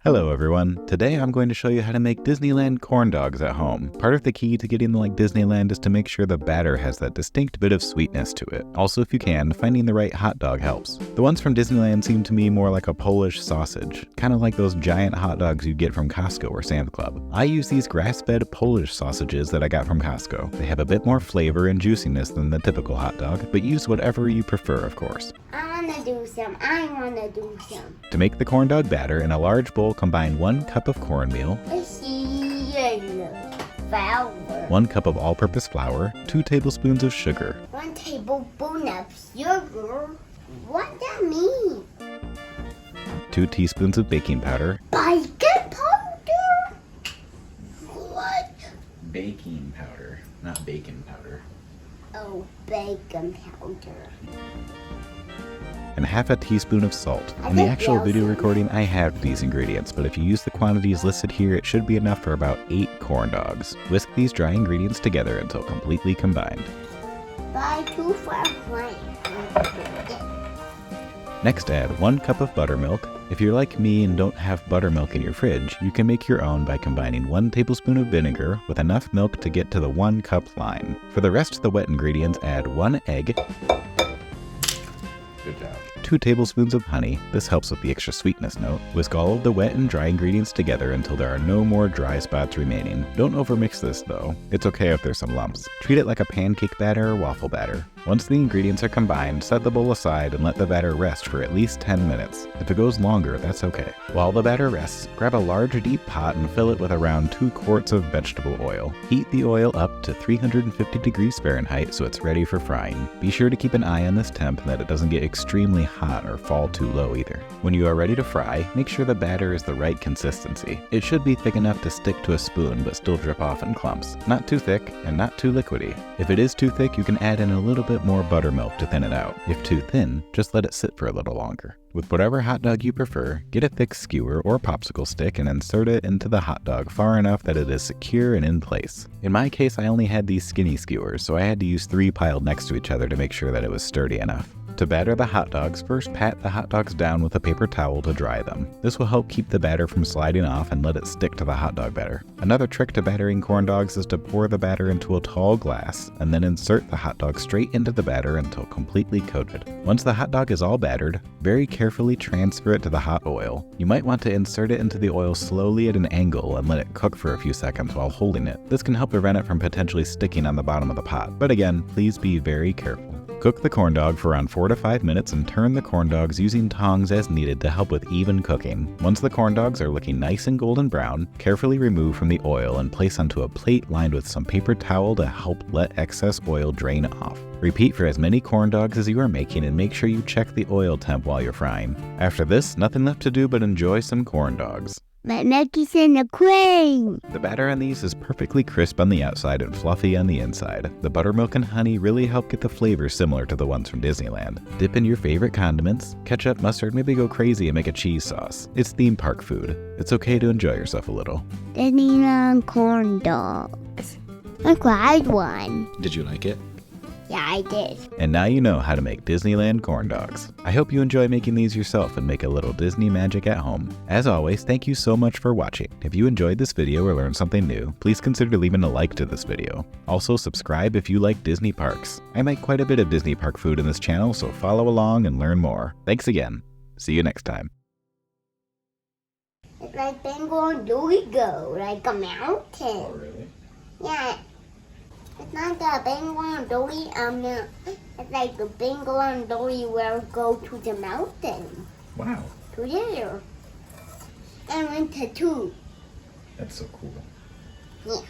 Hello everyone, today I'm going to show you how to make Disneyland corn dogs at home. Part of the key to getting like Disneyland is to make sure the batter has that distinct bit of sweetness to it. Also, if you can, finding the right hot dog helps. The ones from Disneyland seem to me more like a Polish sausage, kind of like those giant hot dogs you get from Costco or Sam's Club. I use these grass-fed Polish sausages that I got from Costco. They have a bit more flavor and juiciness than the typical hot dog, but use whatever you prefer, of course. I wanna do some. To make the corn dog batter, in a large bowl combine 1 cup of cornmeal, 1 cup of all-purpose flour, 2 tablespoons of sugar, 1 tablespoon of sugar. What that mean? 2 teaspoons of baking powder. Baking powder? What? Baking powder, not bacon powder. Oh, bacon powder. And half a teaspoon of salt. In the actual video recording, I have these ingredients, but if you use the quantities listed here, it should be enough for about 8 corn dogs. Whisk these dry ingredients together until completely combined. Next, add 1 cup of buttermilk. If you're like me and don't have buttermilk in your fridge, you can make your own by combining 1 tablespoon of vinegar with enough milk to get to the 1 cup line. For the rest of the wet ingredients, add 1 egg. Good job. 2 tablespoons of honey. This helps with the extra sweetness note. Whisk all of the wet and dry ingredients together until there are no more dry spots remaining. Don't overmix this though. It's okay if there's some lumps. Treat it like a pancake batter or waffle batter. Once the ingredients are combined, set the bowl aside and let the batter rest for at least 10 minutes. If it goes longer, that's okay. While the batter rests, grab a large deep pot and fill it with around 2 quarts of vegetable oil. Heat the oil up to 350 degrees Fahrenheit so it's ready for frying. Be sure to keep an eye on this temp and that it doesn't get extremely hot or fall too low either. When you are ready to fry, make sure the batter is the right consistency. It should be thick enough to stick to a spoon but still drip off in clumps. Not too thick and not too liquidy. If it is too thick, you can add in a little bit more buttermilk to thin it out. If too thin, just let it sit for a little longer. With whatever hot dog you prefer, get a thick skewer or popsicle stick and insert it into the hot dog far enough that it is secure and in place. In my case, I only had these skinny skewers, so I had to use 3 piled next to each other to make sure that it was sturdy enough. To batter the hot dogs, first pat the hot dogs down with a paper towel to dry them. This will help keep the batter from sliding off and let it stick to the hot dog batter. Another trick to battering corn dogs is to pour the batter into a tall glass and then insert the hot dog straight into the batter until completely coated. Once the hot dog is all battered, very carefully transfer it to the hot oil. You might want to insert it into the oil slowly at an angle and let it cook for a few seconds while holding it. This can help prevent it from potentially sticking on the bottom of the pot, but again, please be very careful. Cook the corn dog for around 4 to 5 minutes and turn the corn dogs using tongs as needed to help with even cooking. Once the corn dogs are looking nice and golden brown, carefully remove from the oil and place onto a plate lined with some paper towel to help let excess oil drain off. Repeat for as many corn dogs as you are making and make sure you check the oil temp while you're frying. After this, nothing left to do but enjoy some corn dogs. My Mickey's in the queen. The batter on these is perfectly crisp on the outside and fluffy on the inside. The buttermilk and honey really help get the flavor similar to the ones from Disneyland. Dip in your favorite condiments, ketchup, mustard, maybe go crazy and make a cheese sauce. It's theme park food. It's okay to enjoy yourself a little. Disneyland corn dogs. I tried one. Did you like it? Yeah, I did. And now you know how to make Disneyland corn dogs. I hope you enjoy making these yourself and make a little Disney magic at home. As always, thank you so much for watching. If you enjoyed this video or learned something new, please consider leaving a like to this video. Also, subscribe if you like Disney parks. I make quite a bit of Disney park food in this channel, so follow along and learn more. Thanks again. See you next time. It's like Bengal and Dory-Go, like a mountain. Oh, really? Yeah. It's not the Bengal and Dory, it's like the Bengal and Dory will go to the mountain. Wow. Together. And went to 2. That's so cool. Yeah.